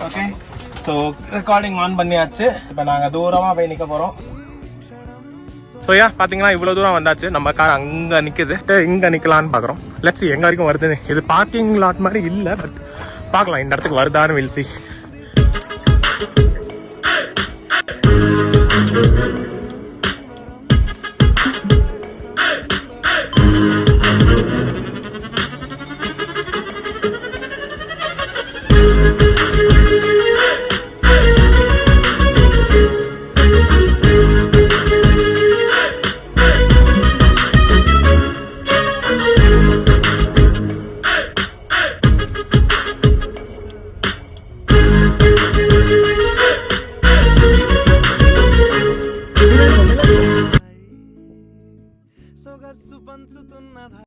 Okay so recording on பண்ணியாச்சு. இப்போ நாங்கள் தூரமாக போய் நிற்க போகிறோம். ஸோ பார்த்தீங்கன்னா இவ்வளோ தூரம் வந்தாச்சு. நம்ம கார் அங்கே நிற்குது. இங்கே நிற்கலான்னு பார்க்குறோம். லெட்ஸ் எங்கே வரைக்கும் வருது. இது பார்க்கிங் லாட் மாதிரி இல்லை, பட் பார்க்கலாம் இந்த இடத்துக்கு வருதான்னு. Will see.